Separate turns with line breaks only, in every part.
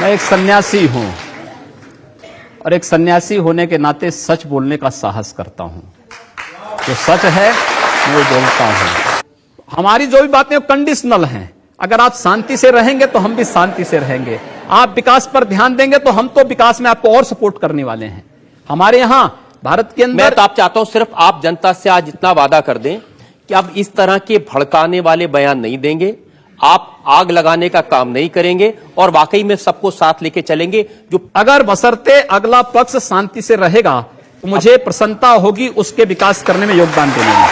मैं एक सन्यासी हूं और एक सन्यासी होने के नाते सच बोलने का साहस करता हूं। जो सच है वो बोलता हूं। हमारी जो भी बातें कंडीशनल हैं। अगर आप शांति से रहेंगे तो हम भी शांति से रहेंगे। आप विकास पर ध्यान देंगे तो हम तो विकास में आपको और सपोर्ट करने वाले हैं। हमारे यहां भारत के अंदर
मैं तो आप चाहता हूं सिर्फ आप जनता से आज इतना वादा कर दें कि अब इस तरह के भड़काने वाले बयान नहीं देंगे, आप आग लगाने का काम नहीं करेंगे और वाकई में सबको साथ लेके चलेंगे। जो
अगर बशर्ते अगला पक्ष शांति से रहेगा तो मुझे प्रसन्नता होगी उसके विकास करने में योगदान देने में।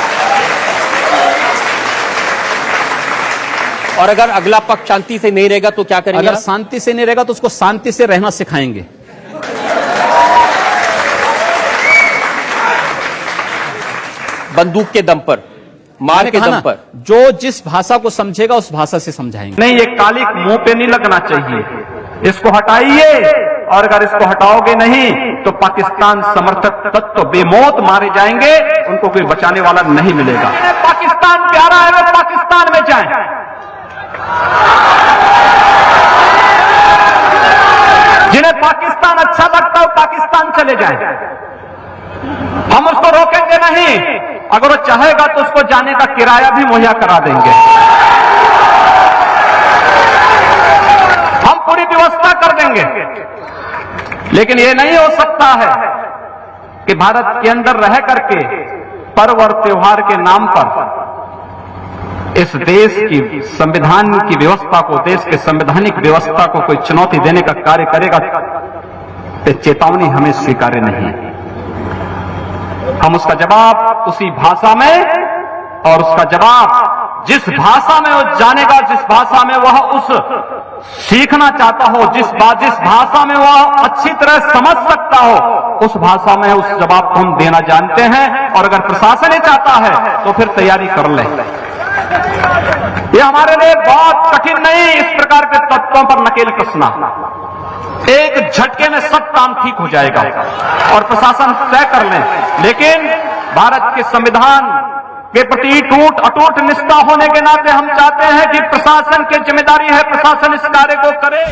और अगर अगला पक्ष शांति से नहीं रहेगा तो क्या करेंगे?
अगर शांति से नहीं रहेगा तो उसको शांति से रहना सिखाएंगे।
बंदूक के दम पर, मार के दम पर।
जो जिस भाषा को समझेगा उस भाषा से समझाएंगे।
नहीं, ये कालिक मुंह पे नहीं लगना चाहिए। इसको हटाइए, और अगर इसको हटाओगे नहीं तो पाकिस्तान समर्थक तत्व बेमौत मारे जाएंगे, उनको कोई बचाने वाला नहीं मिलेगा। पाकिस्तान प्यारा है, वो पाकिस्तान में जाएं। जिन्हें पाकिस्तान अच्छा लगता है वो पाकिस्तान चले जाएं। हम उसको रोकेंगे नहीं। अगर वो चाहेगा तो उसको जाने का किराया भी मुहैया करा देंगे। हम पूरी व्यवस्था कर देंगे। लेकिन ये नहीं हो सकता है कि भारत के अंदर रह करके पर्व और त्योहार के नाम पर इस देश की संविधान की व्यवस्था को, देश के संवैधानिक व्यवस्था को कोई चुनौती देने का कार्य करेगा तो चेतावनी हमें स्वीकार्य नहीं है। हम उसका जवाब उसी भाषा में, और उसका जवाब जिस भाषा में वो जानेगा, जिस भाषा में वह उस सीखना चाहता हो, जिस भाषा में वह अच्छी तरह समझ सकता हो, उस भाषा में उस जवाब को हम देना जानते हैं। और अगर प्रशासन ही चाहता है तो फिर तैयारी कर ले। ये हमारे लिए बहुत कठिन नहीं इस प्रकार के तत्वों पर नकेल कसना। एक झटके में सब काम ठीक हो जाएगा और प्रशासन तय कर ले। लेकिन भारत के संविधान के प्रति अटूट निष्ठा होने के नाते हम चाहते हैं कि प्रशासन की जिम्मेदारी है, प्रशासन इस कार्य को करे।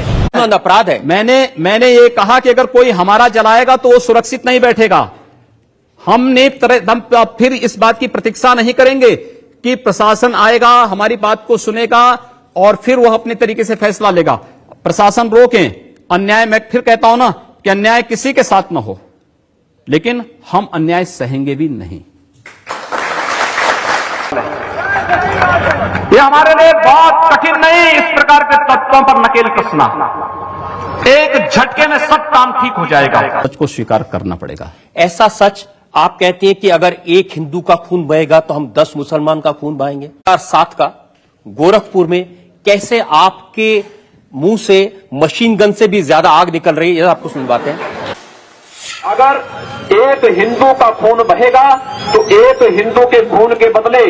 अपराध है।
मैंने ये कहा कि अगर कोई हमारा जलाएगा तो वो सुरक्षित नहीं बैठेगा। हम फिर इस बात की प्रतीक्षा नहीं करेंगे कि प्रशासन आएगा, हमारी बात को सुनेगा और फिर वह अपने तरीके से फैसला लेगा। प्रशासन रोकें अन्याय। मैं फिर कहता हूं ना कि अन्याय किसी के साथ न हो, लेकिन हम अन्याय सहेंगे भी नहीं।
ये हमारे लिए बहुत कठिन नहीं इस प्रकार के तत्वों पर नकेल कसना। एक झटके में सब काम ठीक हो जाएगा।
सच को स्वीकार करना पड़ेगा।
ऐसा सच आप कहते हैं कि अगर एक हिंदू का खून बहेगा तो हम 10 मुसलमान का खून बहाएंगे। 2007 का गोरखपुर में कैसे आपके मुंह से मशीन गन से भी ज्यादा आग निकल रही है, आपको सुनवाते हैं।
अगर एक हिंदू का खून बहेगा तो एक हिंदू के खून के बदले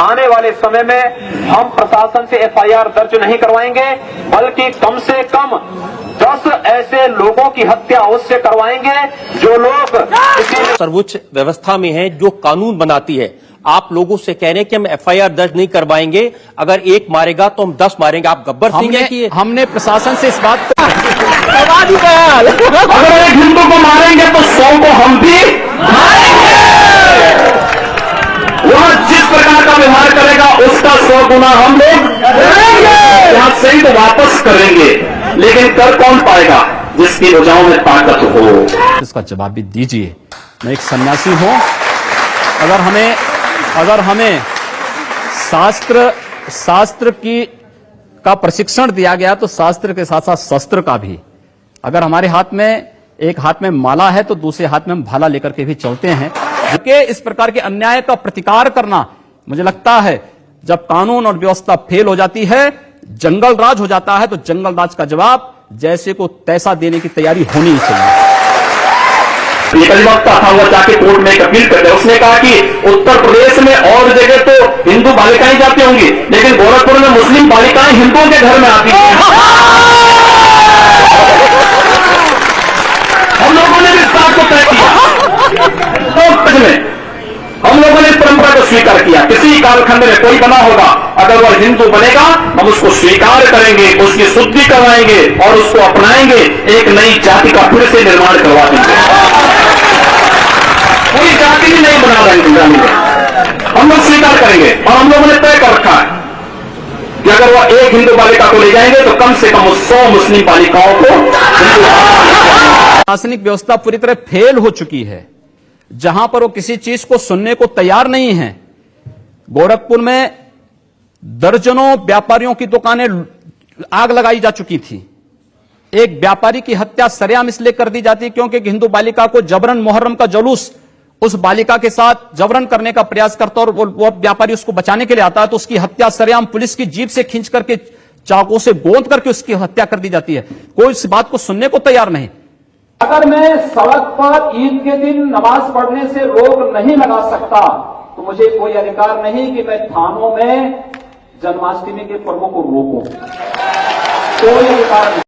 आने वाले समय में हम प्रशासन से एफआईआर दर्ज नहीं करवाएंगे, बल्कि कम से कम 10 ऐसे लोगों की हत्या उससे करवाएंगे जो लोग
सर्वोच्च व्यवस्था में है, जो कानून बनाती है। आप लोगों से कह रहे हैं कि हम एफआईआर दर्ज नहीं करवाएंगे, अगर एक मारेगा तो हम 10 मारेंगे। आप गब्बर सिंह हैं कि
हमने प्रशासन से इस बात को
अगर एक हिंदू को मारेंगे तो 100 को हम भी मारेंगे। वह जिस प्रकार का व्यवहार करेगा उसका 100 गुना हम लोग करेंगे। यहाँ से ही तो वापस करेंगे, लेकिन कर कौन पाएगा? जिसकी भुजाओं में ताकत हो।
इसका जवाब भी दीजिए। मैं एक सन्यासी हूं। अगर हमें शास्त्र का प्रशिक्षण दिया गया तो शास्त्र के साथ साथ शस्त्र का भी। अगर हमारे हाथ में एक हाथ में माला है तो दूसरे हाथ में हम भाला लेकर के भी चलते हैं। कि इस प्रकार के अन्याय का प्रतिकार करना, मुझे लगता है जब कानून और व्यवस्था फेल हो जाती है, जंगल राज हो जाता है, तो जंगल राज का जवाब जैसे को तैसा देने की तैयारी होनी ही चाहिए।
एक अधिवक्ता था, वो जाके कोर्ट में एक अपील कर दिया। उसने कहा कि उत्तर प्रदेश में और जगह तो हिंदू बालिकाएं जाती होंगी, लेकिन गोरखपुर में मुस्लिम बालिकाएं हिंदुओं के घर में आती हैं। हम लोगों ने भी इस बात को तय किया, तो हम लोगों ने इस परंपरा को स्वीकार किया। किसी कालखंड में कोई बना होगा अगर वह हिंदू बनेगा हम उसको स्वीकार करेंगे, उसकी शुद्धि करवाएंगे और उसको अपनाएंगे, एक नई जाति का फिर से निर्माण करवा देंगे। कोई जाति भी नहीं बना देंगे, हम लोग स्वीकार करेंगे। और हम लोगों ने तय कर रखा है कि अगर वह एक हिंदू बालिका को ले जाएंगे तो कम से कम 100 मुस्लिम बालिकाओं को
प्रशासनिक व्यवस्था पूरी तरह फेल हो चुकी है, जहां पर वो किसी चीज को सुनने को तैयार नहीं है। गोरखपुर में दर्जनों व्यापारियों की दुकानें आग लगाई जा चुकी थी। एक व्यापारी की हत्या सरेआम इसलिए कर दी जाती क्योंकि एक हिंदू बालिका को जबरन मुहर्रम का जुलूस उस बालिका के साथ जबरन करने का प्रयास करता और वो व्यापारी उसको बचाने के लिए आता है, तो उसकी हत्या सरेआम पुलिस की जीप से खींच करके चाकू से गोंद करके उसकी हत्या कर दी जाती है। कोई इस बात को सुनने को तैयार नहीं।
अगर मैं सड़क पर ईद के दिन नमाज पढ़ने से रोक नहीं लगा सकता तो मुझे कोई अधिकार नहीं कि मैं थानों में जन्माष्टमी के पर्वों को रोकूं। कोई अधिकार नहीं।